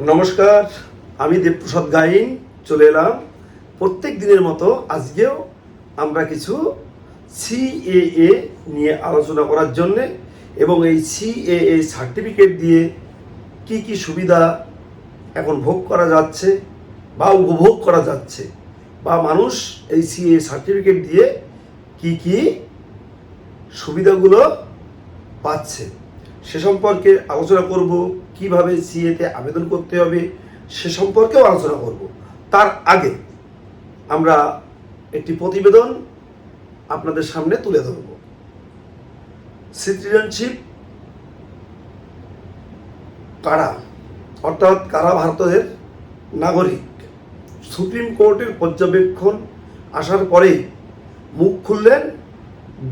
নমস্কার, আমি দেবপ্রসাদ গাইন চলে এলাম প্রত্যেক দিনের মতো। আজকেও আমরা কিছু সিএএ নিয়ে আলোচনা করার জন্যে এবং এই সিএএ সার্টিফিকেট দিয়ে কি কি সুবিধা এখন ভোগ করা যাচ্ছে বা উপভোগ করা যাচ্ছে, বা মানুষ এই সিএএ সার্টিফিকেট দিয়ে কি কি সুবিধাগুলো পাচ্ছে সে সম্পর্কে আলোচনা করব। কিভাবে সিএতে আবেদন করতে হবে সে সম্পর্কেও আলোচনা করব। তার আগে আমরা একটি প্রতিবেদন আপনাদের সামনে তুলে ধরব। সিটিজেনশিপ কারা, অর্থাৎ কারা ভারতের নাগরিক, সুপ্রিম কোর্টের পর্যবেক্ষণ আসার পরেই মুখ খুললেন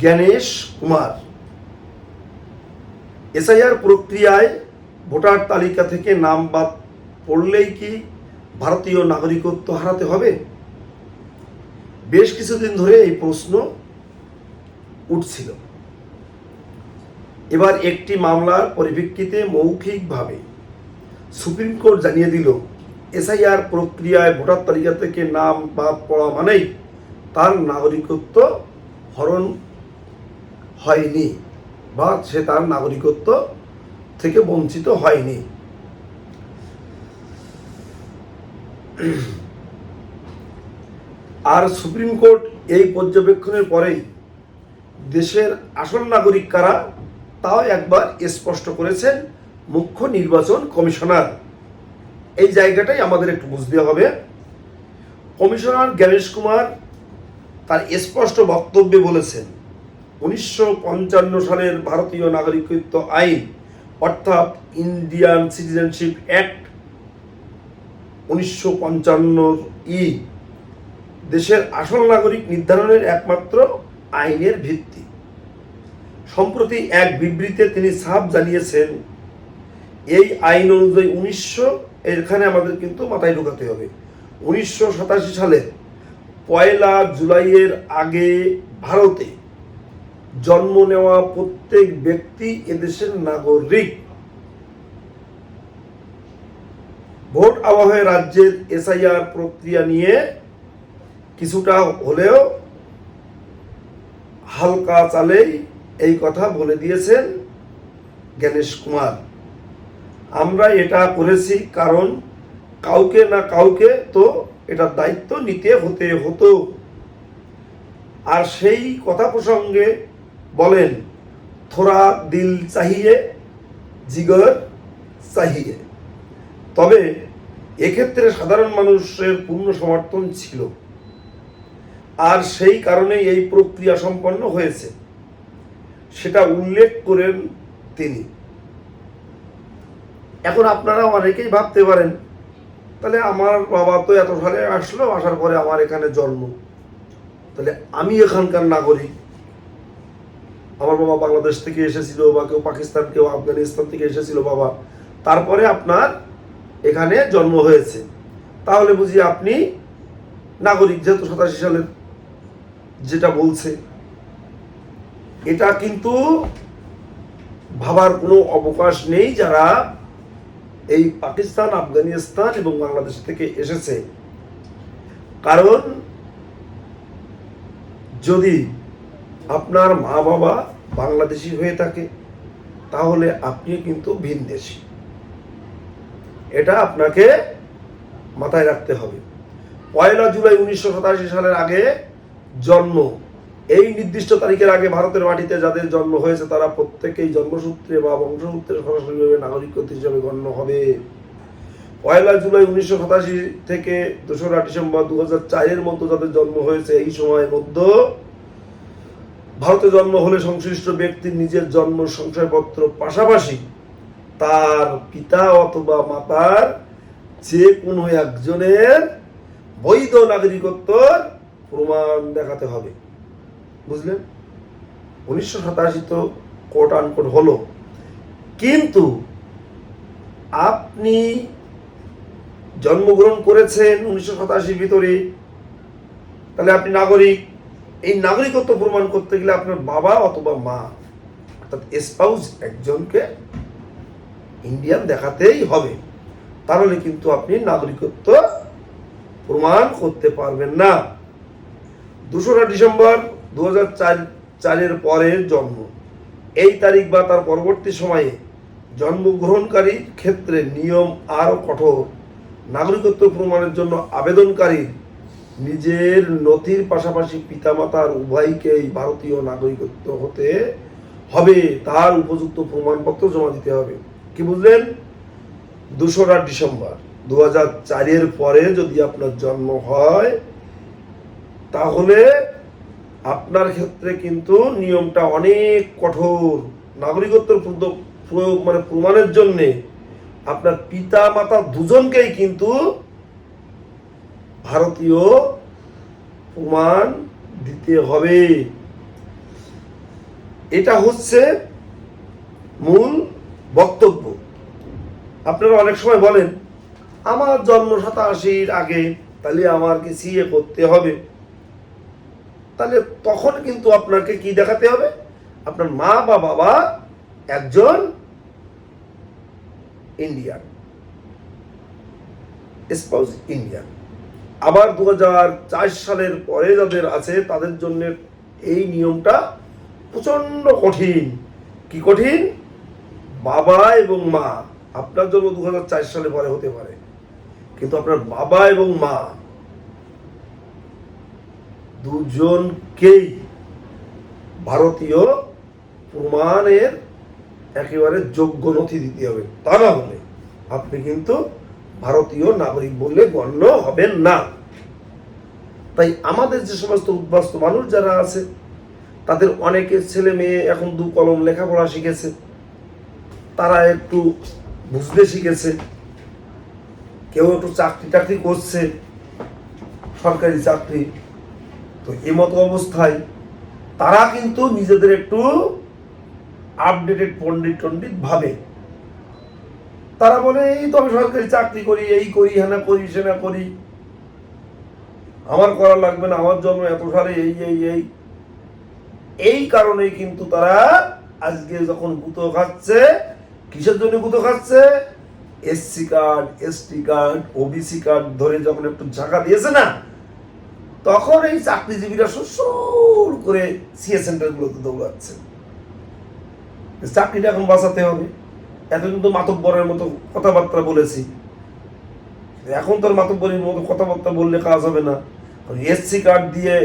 জ্ঞানেশ কুমার। এসআইআর প্রক্রিয়ায় ভোটার তালিকা থেকে নাম বাদ পড়লেই কি ভারতীয় নাগরিকত্ব হারাতে হবে? বেশ কিছুদিন ধরে এই প্রশ্ন উঠছিল। এবার একটি মামলার পরিপ্রেক্ষিতে মৌখিকভাবে সুপ্রিম কোর্ট জানিয়ে দিল, এসআইআর প্রক্রিয়ায় ভোটার তালিকা থেকে নাম বাদ পড়া মানেই তার নাগরিকত্ব হরণ হয়নি বা সে তার নাগরিকত্ব থেকে বঞ্চিত হয়নি। আর সুপ্রিম কোর্ট এই পর্যবেক্ষণের পরেই দেশের আসল নাগরিক কারা তাও একবার স্পষ্ট করেছেন মুখ্য নির্বাচন কমিশনার। এই জায়গাটাই আমাদের একটু বুঝতে হবে। কমিশনার জ্ঞানেশ কুমার তার স্পষ্ট বক্তব্যে বলেছেন, 1955 সালের ভারতীয় নাগরিকত্ব আইন অর্থাৎ ইন্ডিয়ান সিটিজেনশিপ অ্যাক্ট 1955 দেশের আসল নাগরিক নির্ধারণের একমাত্র আইনের ভিত্তি। সম্প্রতি এক বিবৃতিতে তিনি সাফ জানিয়েছেন, এই আইন অনুযায়ী এখানে আমাদের কিন্তু মাথায় ঢোকাতে হবে, 1987 সালের 1 জুলাইয়ের আগে ভারতে জন্ম নেওয়া প্রত্যেক ব্যক্তি এদেশের নাগরিক। ভোট আবহে রাজ্যের এসআইআর প্রক্রিয়া নিয়ে কিছুটা হলেও হালকা চালেই এই কথা বলে দিয়েছেন জ্ঞানেশ কুমার। আমরা এটা করেছি কারণ কাউকে না কাউকে তো এটার দায়িত্ব নিতে হতো। আর সেই কথা প্রসঙ্গে বলেন, থোড়া দিল চাহিয়ে জিগর চাহিয়ে। তবে এক্ষেত্রে সাধারণ মানুষের পূর্ণ সমর্থন ছিল, আর সেই কারণেই এই প্রক্রিয়া সম্পন্ন হয়েছে সেটা উল্লেখ করেন তিনি। এখন আপনারা অনেকেই ভাবতে পারেন, তাহলে আমার বাবা তো এত সালে আসলো, আসার পরে আমার এখানে জন্ম, তাহলে আমি এখানকার নাগরিক। আমার বাবা বাংলাদেশ থেকে এসেছিল, বা কেউ পাকিস্তান, কেউ আফগানিস্তান থেকে এসেছিল বাবা, তারপরে আপনার এখানে জন্ম হয়েছে, তাহলে বুঝি আপনি নাগরিক, যেহেতু 87 সালের যেটা বলছে। এটা কিন্তু ভাবার কোনো অবকাশ নেই যারা এই পাকিস্তান, আফগানিস্তান এবং বাংলাদেশ থেকে এসেছে। কারণ যদি আপনার মা বাবা বাংলাদেশি হয়ে থাকে তাহলে আপনি কিন্তু ভিনদেশী, এটা আপনাকে মাথায় রাখতে হবে। 1 জুলাই 1987 সালের আগে জন্ম, এই নির্দিষ্ট তারিখের আগে ভারতের মাটিতে যাদের জন্ম হয়েছে তারা প্রত্যেকেই জন্মসূত্রে বা বংশসূত্রে সরাসরিভাবে নাগরিকত্ব হিসাবে গণ্য হবে। 1 জুলাই 1987 থেকে 2রা ডিসেম্বর 2004 মধ্যে যাদের জন্ম হয়েছে, এই সময়ের মধ্যে ভারতে জন্ম হলে সংশ্লিষ্ট ব্যক্তির নিজের জন্ম শংসাপত্র পাশাপাশি তার পিতা অথবা মাতার যে কোনো একজনের বৈধ নাগরিকত্বর প্রমাণ দেখাতে হবে। বুঝলেন? 1987 তো কোট আনকোট হলো, কিন্তু আপনি জন্মগ্রহণ করেছেন 1987 ভিতরে, তাহলে আপনি নাগরিক। এই নাগরিকত্ব প্রমাণ করতে গেলে আপনার বাবা অথবা মা অর্থাৎ স্পাউস একজনকে ইন্ডিয়ান দেখাতেই হবে। তাহলে কিন্তু আপনি নাগরিকত্ব প্রমাণ করতে পারবেন না। 2রা ডিসেম্বর 2004 পরের জন্ম, এই তারিখ বা তার পরবর্তী সময়ে জন্মগ্রহণকারীর ক্ষেত্রে নিয়ম আরও কঠোর। নাগরিকত্ব প্রমাণের জন্য আবেদনকারী নিজের নথির পাশাপাশি পিতামাতার উভয়কেই ভারতীয় নাগরিকত্ব হতে হবে, তার উপযুক্ত প্রমাণপত্র জমা দিতে হবে। কি বুঝলেন? 2রা ডিসেম্বর 2004 পরে যদি আপনার জন্ম হয় তাহলে আপনার ক্ষেত্রে কিন্তু নিয়মটা অনেক কঠোর। নাগরিকত্ব প্রমাণের জন্য আপনার পিতা মাতা দুজনকেই কিন্তু ভারতীয় প্রমাণ দিতে হবে। এটা হচ্ছে মূল বক্তব্য। আপনারা অনেক সময় বলেন আমার জন্ম 87 আগে, তাহলে আমার কি সিএ করতে হবে? তাহলে তখন কিন্তু আপনাকে কি দেখাতে হবে? আপনার মা বা বাবা একজন ইন্ডিয়ান, স্পাউস ইন্ডিয়ান। আবার 2004 সালের পরে যাদের আছে তাদের জন্য এই নিয়মটা প্রচন্ড কঠিন। কি কঠিন? বাবা এবং মা, আপনার জন্য 2004 সালে পরে হতে পারে, কিন্তু আপনার বাবা এবং মা দুজনকেই ভারতীয় প্রমাণের একেবারে যোগ্য নথি দিতে হবে। তা না হলে আপনি কিন্তু ভারতীয় নাগরিক বলে গণ্য হবেন না। তাই আমাদের যে সমস্ত উদ্বাস্তু মানুষ যারা আছে তাদের অনেকের ছেলে মেয়ে এখন 2 কলম লেখাপড়া শিখেছে, তারা একটু বুঝতে শিখেছে, কেউ একটু চাকরি টাকরি করছে, সরকারি চাকরি। তো এই মতো অবস্থায় তারা কিন্তু নিজেদের একটু আপডেটেড পণ্ডিত ভাবে। তারা বলে এই তো আমি সরকারি চাকরি করি, এই করি, হেনা করি, সেনা করি, আমার করা লাগবে না, আমার জন্ম এত সালে এই কারণেই কিন্তু তারা আজকে যখন গুঁতো খাচ্ছে, কিসের জন্য গুঁতো খাচ্ছে? SC card, ST card, OBC card ধরে যখন একটু ঝাঁকা দিয়েছে না, তখন এই চাকরিজীবীরা সুর করে সিএ সেন্টারগুলোতে দৌড়াচ্ছে। চাকরিটা এখন বাঁচাতে হবে। এতদিন তো মাতব্বরের মতো কথাবার্তা বলেছি, এখন তোর মাতব্বরের মতো কথাবার্তা বললে কাজ হবে না। এসসি কার্ড দিয়ে,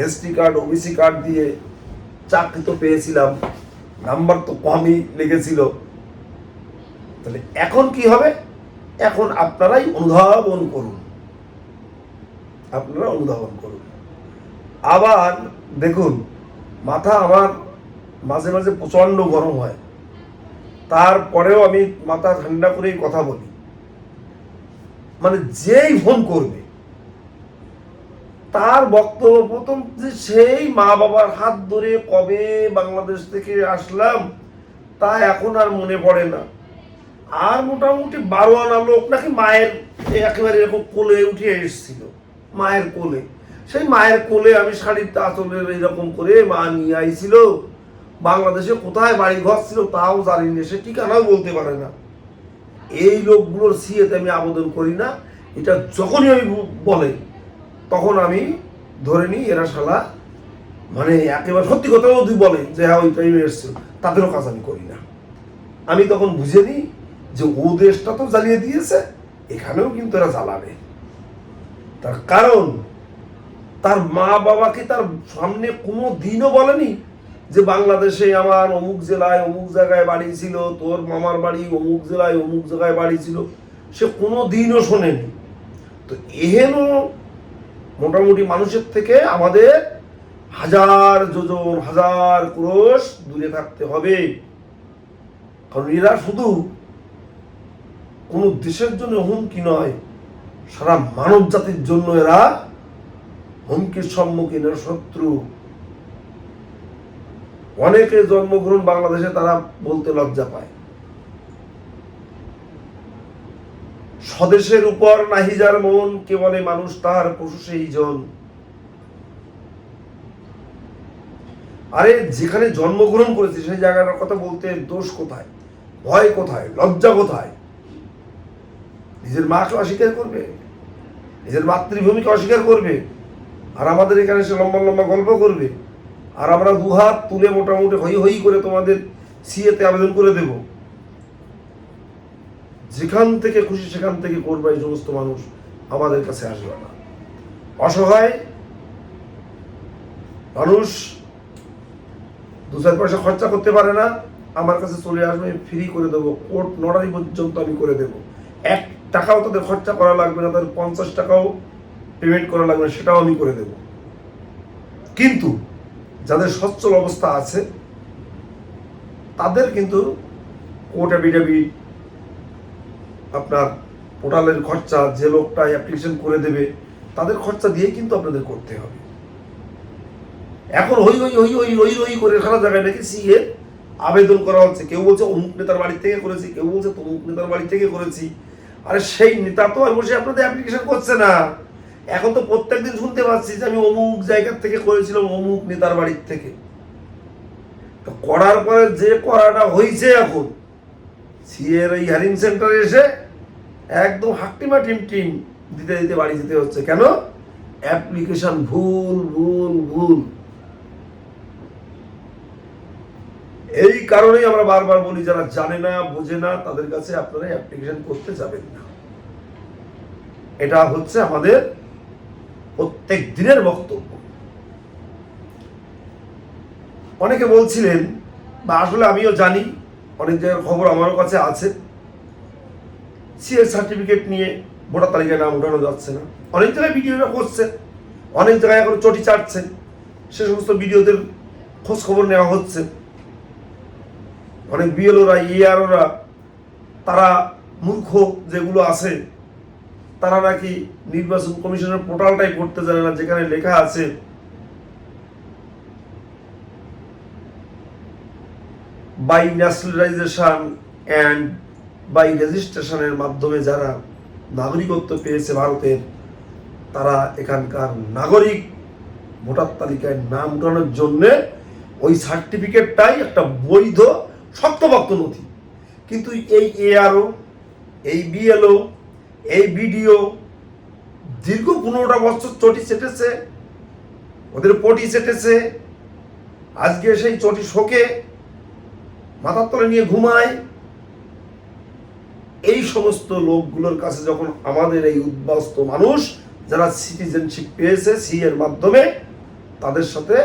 এসটি কার্ড, ওবিসি কার্ড দিয়ে চাকরি তো পেয়েছিলাম, নাম্বার তো কমই লেগেছিল। তাহলে এখন কি হবে? এখন আপনারাই অনুধাবন করুন, আপনারা অনুধাবন করুন। আবার দেখুন, মাথা আমার মাঝে মাঝে প্রচন্ড গরম হয়, তারপরেও আমি মাথা ঠান্ডা করেই কথা বলি। মানে যেই ফোন করবে তার বক্তব্য প্রথম যে সেই মা বাবার হাত ধরে কবে বাংলাদেশ থেকে আসলাম তা এখন আর মনে পড়ে না। আর মোটামুটি 12 আনা লোক নাকি মায়ের একেবারে এরকম কোলে উঠে এসেছিল, মায়ের কোলে। সেই মায়ের কোলে আমি শাড়ির আঁচলের এইরকম করে মা নিয়ে আইছিল। বাংলাদেশে কোথায় বাড়ি ঘর ছিল তাও জানি না, সে ঠিকানাও বলতে পারে না। এই লোকগুলোর সিএতে আমি আবেদন করি না, এটা যখনই আমি বলে তখন আমি ধরে নিই এরা শালা মানে একেবারে সত্যি কথাও যদি বলে যে হ্যাঁ ওই টাইমে এসছিল, তাদেরও কাজ আমি করি না। আমি তখন বুঝে নিই যে ও দেশটা তো জ্বালিয়ে দিয়েছে, এখানেও কিন্তু এরা জ্বালাবে। তার কারণ তার মা বাবাকে তার সামনে কোনো দিনও বলেনি যে বাংলাদেশে আমার অমুক জেলায় অমুক জায়গায় বাড়ি ছিল, তোর মামার বাড়ি অমুক জেলায় অমুক জায়গায় বাড়ি ছিল, সে কোনো দিনও শোনেনি। তো এহেন মোটামুটি মানুষের থেকে আমাদের হাজার যোজন, হাজার ক্রোশ দূরে থাকতে হবে। কারণ এরা শুধু কোনো দেশের জন্য হুমকি নয়, সারা মানব জাতির জন্য এরা হুমকির সম্মুখীন, শত্রু। অনেকে জন্মগ্রহণ বাংলাদেশে, তারা বলতে লজ্জা পায়। স্বদেশের উপর নাহি যার মন, কে বলে মানুষ তার পশু সেই জন। আরে যেখানে জন্মগ্রহণ করেছে সেই জায়গাটার কথা বলতে দোষ কোথায়, ভয় কোথায়, লজ্জা কোথায়? নিজের মাকে অস্বীকার করবে, নিজের মাতৃভূমিকে অস্বীকার করবে, আর আমাদের এখানে সে লম্বা লম্বা গল্প করবে, আর আমরা দুহাত তুলে মোটামুটি হই হই করে তোমাদের সিএতে আবেদন করে দেব। যেখান থেকে খুশি সেখান থেকে করবে, এই সমস্ত মানুষ আমাদের কাছে আসবে না। অসহায় মানুষ 2-4 পয়সা খরচা করতে পারে না, আমার কাছে চলে আসবে, ফ্রি করে দেবো, কোর্ট নড়ারি পর্যন্ত আমি করে দেবো। 1 টাকাও তাদের খরচা করা লাগবে না, তাদের 50 টাকাও পেমেন্ট করা লাগবে না, সেটাও আমি করে দেব। কিন্তু যাদের সচ্ছল অবস্থা আছে তাদের কিন্তু কোর্ট অ্যাফিডেভিট, আপনার পোর্টালের খরচা, যে লোকটা অ্যাপ্লিকেশন করে দেবে তাদের খরচা দিয়েই কিন্তু আপনাদের করতে হবে। এখন হই হই হই হই রই রই করে সারা জায়গায় নাকি সিএ আবেদন করা হচ্ছে। কেউ বলছে অমুক নেতার বাড়ি থেকে করেছি, কেউ বলছে তমুক নেতার বাড়ি থেকে করেছি। আরে সেই নেতা তো আর বসে আপনাদের অ্যাপ্লিকেশন করছে না। এখন তো প্রত্যেকদিন শুনতে পাচ্ছি যে আমি অমুক জায়গার থেকে করেছিলাম, অমুক নেতার বাড়ির থেকে। তো করার পরে যে করাটা হয়েছে, এখন সিএর এই হিয়ারিং সেন্টারে এসে একদম হাক্টিমা টিম টিম দিতে দিতে বাড়ি যেতে হচ্ছে। কেন? অ্যাপ্লিকেশন ভুল ভুল ভুল। এই কারণেই আমরা বারবার বলি, যারা জানে না বোঝে না তাদের কাছে আপনারা অ্যাপ্লিকেশন করতে যাবেন না। এটা হচ্ছে আমাদের প্রত্যেক দিনের বক্তব্য। অনেকে বলছিলেন, বা আসলে আমিও জানি, অনেক জায়গার খবর আমারও কাছে আছে, সিএর সার্টিফিকেট নিয়ে ভোটার তালিকায় নাম উঠানো যাচ্ছে না। অনেক জায়গায় ভিডিওটা করছে, অনেক জায়গায় এখন চটি চাটছে, সে সমস্ত ভিডিওদের খোঁজ খবর নেওয়া হচ্ছে। অনেক বিএলওরা, ইআরওরা, তারা মূর্খ যেগুলো আছে, তারা নাকি নির্বাচন কমিশনের পোর্টালটাই পড়তে জানে না, যেখানে লেখা আছে বাই ন্যাশনালাইজেশন অ্যান্ড বাই রেজিস্ট্রেশনের মাধ্যমে যারা নাগরিকত্ব পেয়েছে ভারতের, তারা এখানকার নাগরিক। ভোটার তালিকায় নাম উঠানোর জন্য ওই সার্টিফিকেটটাই একটা বৈধ শক্তপোক্ত নথি। কিন্তু এই এআরও, এই বিএলও, এই বিডিও দীর্ঘ 15টা বছর চটি চেটেছে, ওদের পটি চেটেছে। আজকে সেই চটি শোকে মাথার তলে নিয়ে ঘুমায়। এই সমস্ত লোকগুলোর কাছে যখন আমাদের এই উদ্বাস্ত মানুষ যারা সিটিজেনশিপ পেয়েছে সি এর মাধ্যমে, তাদের সাথে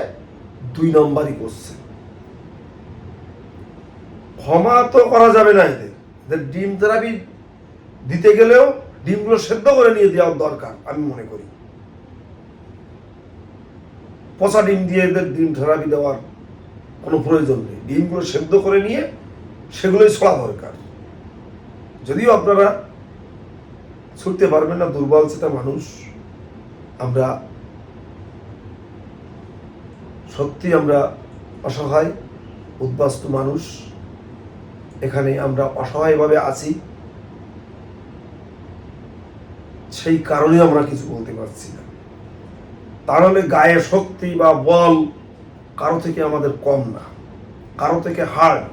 2 নম্বরই করছে। ক্ষমা তো করা যাবে না এদের। ডিম থেরাপি দিতে গেলেও ডিমগুলো সেদ্ধ করে নিয়ে দেওয়ার দরকার, আমি মনে করি। পচা ডিম দিয়ে এদের ডিম থেরাপি দেওয়ার কোনো প্রয়োজন নেই। ডিমগুলো সেদ্ধ করে নিয়ে সেগুলোই ছড়া দরকার। যদিও আপনারা ছুটতে পারবেন না, দুর্বল সেটা মানুষ। আমরা সত্যি আমরা অসহায় উদ্বাস্ত মানুষ, এখানে আমরা অসহায়ভাবে আছি। সেই কারণে আমরা কিছু বলতে পারছি না। তাহলে গায়ে শক্তি বা বল কারো থেকে আমাদের কম না, কারো থেকে হার্ড,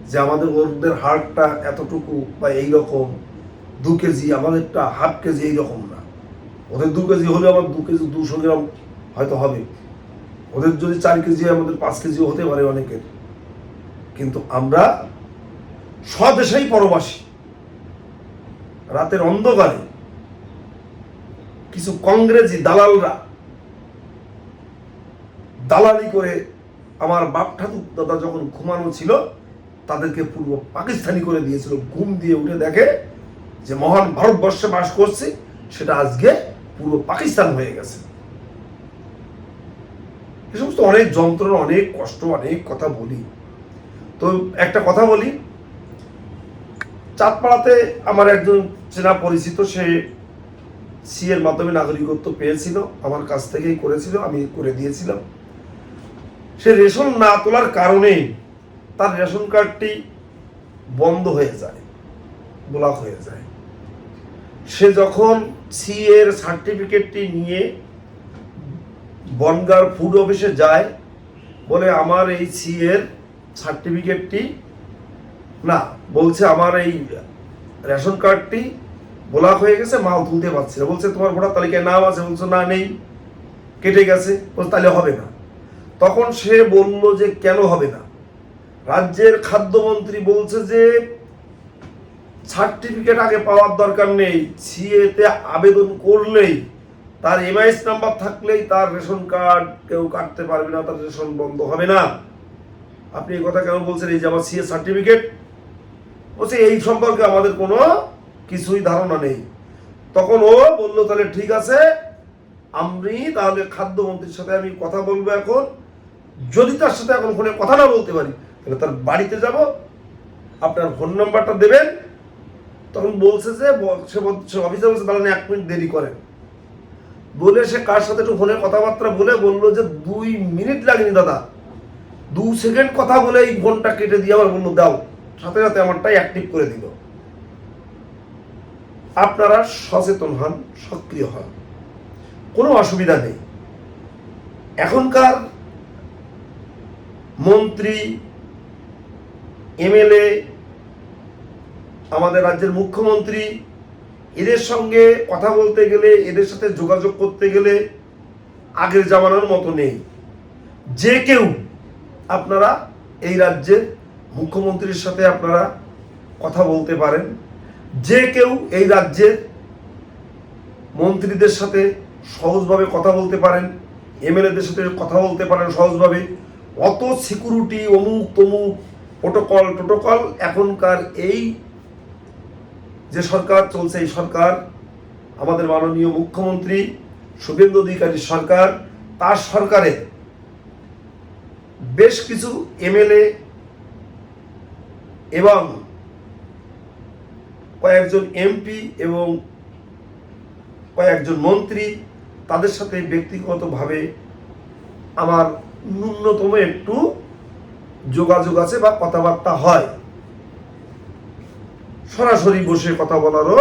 যে আমাদের ওদের হার্টটা এতটুকু বা এইরকম 2 কেজি, আমাদেরটা ½ কেজি, এইরকম না। ওদের 2 কেজি হলে আমার 2 কেজি 200 গ্রাম হয়তো হবে, ওদের যদি 4 কেজি আমাদের 5 কেজিও হতে পারে অনেকের। কিন্তু আমরা স্বদেশেই পরবাসী। রাতের অন্ধকারে কিছু কংগ্রেসি দালালরা দালালি করে আমার বাপ ঠাকুর দাদা যখন ঘুমানো ছিল তাদেরকে পূর্ব পাকিস্তানি করে দিয়েছিল। ঘুম দিয়ে উঠে দেখে যে মহান ভারতবর্ষে বাস করছে, সেটা আজকে পূর্ব পাকিস্তান হয়ে গেছে। এ সমস্ত অনেক যন্ত্রণা, অনেক কষ্ট, অনেক কথা বলি। তো একটা কথা বলি, চাঁদপাড়াতে আমার একজন চেনা পরিচিত, সে সি এর মাধ্যমে নাগরিকত্ব পেয়েছিল, আমার কাছ থেকেই করেছিল, আমি করে দিয়েছিলাম। সে রেশন না তোলার কারণে তার রেশন কার্ডটি বন্ধ হয়ে যায়, ব্লক হয়ে যায়। সে যখন সি এর সার্টিফিকেটটি নিয়ে বনগাঁর ফুড অফিসে যায়, বলে আমার এই সি এর সার্টিফিকেটটি না, বলছে আমার এই রেশন কার্ডটি ব্লক হয়ে গেছে, মাল তুলতে পারছি না। বলছে তোমার ভোটার তালিকায় নাম আছে, বলছো না নেই, কেটে গেছে। বলছে তাহলে হবে না। তখন সে বলল যে কেন হবে না? রাজ্যের খাদ্যমন্ত্রী বলছে যে সার্টিফিকেট আগে পাওয়ার দরকার নেই, সিএতে আবেদন করলেই তার এমআইএস নাম্বার থাকলেই তার রেশন কার্ড কেউ কাটতে পারবে না, তার রেশন বন্ধ হবে না। আপনি এই কথা কেন বলছেন? এই যে আমার সিএ সার্টিফিকেট, বলছে এই সম্পর্কে আমাদের কোনো কিছুই ধারণা নেই। তখন ও বলল তাহলে ঠিক আছে, আমি তাহলে খাদ্যমন্ত্রীর সাথে আমি কথা বলবো এখন। যদি তার সাথে এখন ফোনে কথা না বলতে পারি, তাহলে তার বাড়িতে যাব, আপনার ফোন নাম্বারটা দেবেন। তখন বলছে যে সে অফিসে বলছে তাহলে 1 মিনিট দেরি করেন। বলে সে কার সাথে একটু ফোনে কথাবার্তা বলে বললো যে 2 মিনিট লাগেনি দাদা, 2 সেকেন্ড কথা বলে এই ফোনটা কেটে দিয়ে আবার বললো দাও, সাথে সাথে আমারটাই অ্যাক্টিভ করে দিল। আপনারা সচেতন হন, সক্রিয় হন, কোনো অসুবিধা নেই। এখনকার মন্ত্রী, এমএলএ, আমাদের রাজ্যের মুখ্যমন্ত্রী, এদের সঙ্গে কথা বলতে গেলে, এদের সাথে যোগাযোগ করতে গেলে আগের জামানার মতো নেই। যে কেউ আপনারা এই রাজ্যের মুখ্যমন্ত্রীর সাথে আপনারা কথা বলতে পারেন, যে কেউ এই রাজ্যের মন্ত্রীদের সাথে সহজভাবে কথা বলতে পারেন, এমএলএদের সাথে কথা বলতে পারেন সহজভাবে। অত সিকিউরিটি, অমুক তমুক প্রোটোকল এখনকার এই যে সরকার চলছে, এই সরকার আমাদের মাননীয় মুখ্যমন্ত্রী শুভেন্দু অধিকারীর সরকার, তার সরকারে বেশ কিছু এমএলএ এবং কয়েকজন এমপি এবং কয়েকজন মন্ত্রী, তাদের সাথে ব্যক্তিগতভাবে আমার ন্যূনতম একটু যোগাযোগ আছে বা কথাবার্তা হয়। সরাসরি বসে কথা বলারও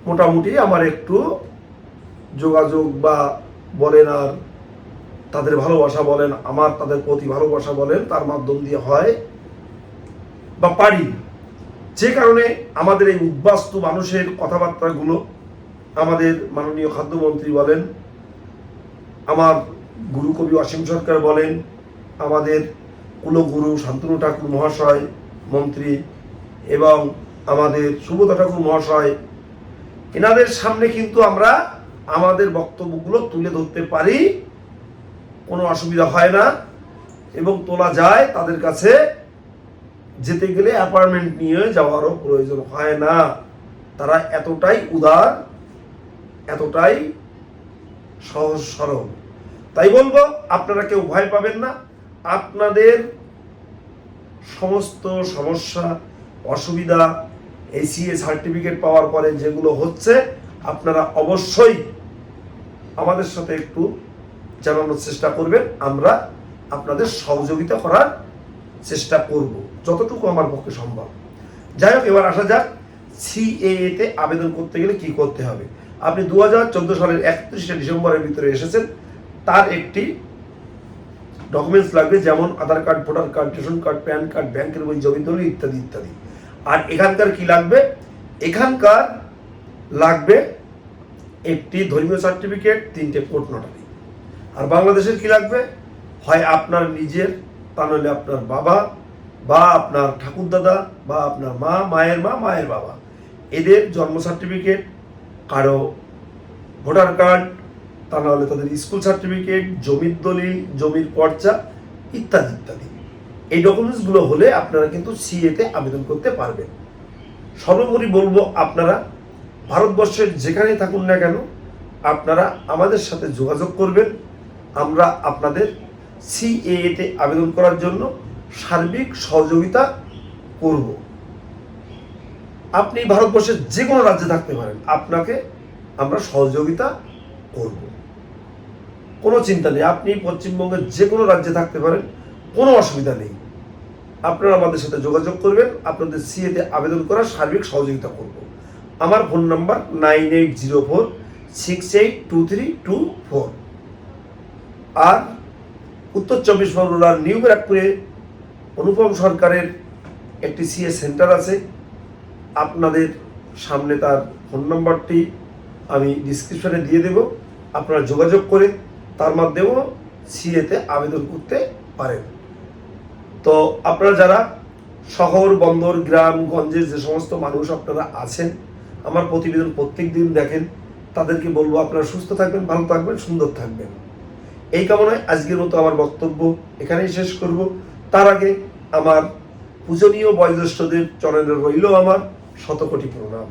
মোটামুটি আমার একটু যোগাযোগ বা বলেন, আর তাদের ভালোবাসা বলেন, আমার তাদের প্রতি ভালোবাসা বলেন, তার মাধ্যম দিয়ে হয় বা পারি। যে কারণে আমাদের এই উদ্বাস্তু মানুষের কথাবার্তাগুলো আমাদের মাননীয় খাদ্যমন্ত্রী বলেন, আমার গুরু কবি অসীম সরকার বলেন, আমাদের কুলগুরু শান্তনু ঠাকুর মহাশয় মন্ত্রী এবং আমাদের সুব্রত ঠাকুর মহাশয়, এনাদের সামনে কিন্তু আমরা আমাদের বক্তব্যগুলো তুলে ধরতে পারি, কোনো অসুবিধা হয় না এবং তোলা যায়। তাদের কাছে যেতে গেলে অ্যাপয়েন্টমেন্ট নিয়ে যাওয়ারও প্রয়োজন হয় না। তারা এতটাই উদার, এতটাই সহজ সরল। তাই বলবো, আপনারা কেউ ভয় পাবেন না। আপনাদের সমস্ত সমস্যা, অসুবিধা এই সিএ সার্টিফিকেট পাওয়ার পরে যেগুলো হচ্ছে, আপনারা অবশ্যই আমাদের সাথে একটু জানানোর চেষ্টা করবেন। আমরা আপনাদের সহযোগিতা করার চেষ্টা করব যতটুকু আমার পক্ষে সম্ভব। যাই হোক, এবার আসা যাক সিএএতে আবেদন করতে গেলে কি করতে হবে। আপনি 2014 সালের 31শে ডিসেম্বরের ভিতরে এসেছেন, তার একটি ডকুমেন্টস লাগবে, যেমন Aadhaar card, voter card, ration card, PAN card, ব্যাংকের বই, জমি দলিল ইত্যাদি ইত্যাদি। আর এখানকার কি লাগবে? এখানকার লাগবে একটি ধর্মীয় সার্টিফিকেট, 3টে কোর্ট নটারি। আর বাংলাদেশের কি লাগবে? হয় আপনার নিজের, তা নইলে আপনার বাবা বা আপনার ঠাকুরদাদা বা আপনার মা, মায়ের মা, মায়ের বাবা, এদের জন্ম সার্টিফিকেট, কারো ভোটার কার্ড, তা নাহলে তাদের স্কুল সার্টিফিকেট, জমির দলিল, জমির পর্চা ইত্যাদি ইত্যাদি। এই ডকুমেন্টসগুলো হলে আপনারা কিন্তু সিএতে আবেদন করতে পারবেন। সর্বোপরি বলবো, আপনারা ভারতবর্ষের যেখানেই থাকুন না কেন, আপনারা আমাদের সাথে যোগাযোগ করবেন। আমরা আপনাদের সিএতে আবেদন করার জন্য সার্বিক সহযোগিতা করব। আপনি ভারতবর্ষের যে কোনো রাজ্যে থাকতে পারেন, আপনাকে আমরা সহযোগিতা করব, কোনো চিন্তা নেই। আপনি পশ্চিমবঙ্গের যে কোনো রাজ্যে থাকতে পারেন, কোনো অসুবিধা নেই। আপনারা আমাদের সাথে যোগাযোগ করবেন, আপনাদের সিএতে আবেদন করার সার্বিক সহযোগিতা করব। আমার ফোন নাম্বার 9804682324। আর উত্তর 24 পরগনার নিউ ব্যারাকপুরে অনুপম সরকারের একটি সিএ সেন্টার আছে, আপনাদের সামনে তার ফোন নাম্বারটি আমি ডিসক্রিপশনে দিয়ে দেব, আপনারা যোগাযোগ করে তার মাধ্যমেও সিএতে আবেদন করতে পারেন। তো আপনারা যারা শহর বন্দর গ্রাম গঞ্জের যে সমস্ত মানুষ আপনারা আছেন, আমার প্রতিবেদন প্রত্যেক দিন দেখেন, তাদেরকে বলবো আপনারা সুস্থ থাকবেন, ভালো থাকবেন, সুন্দর থাকবেন। এই কামনায় আজকের মতো আমার বক্তব্য এখানেই শেষ করব। তার আগে আমার পূজনীয় বয়োজ্যেষ্ঠদের চরণে রইল আমার শতকোটি প্রণাম।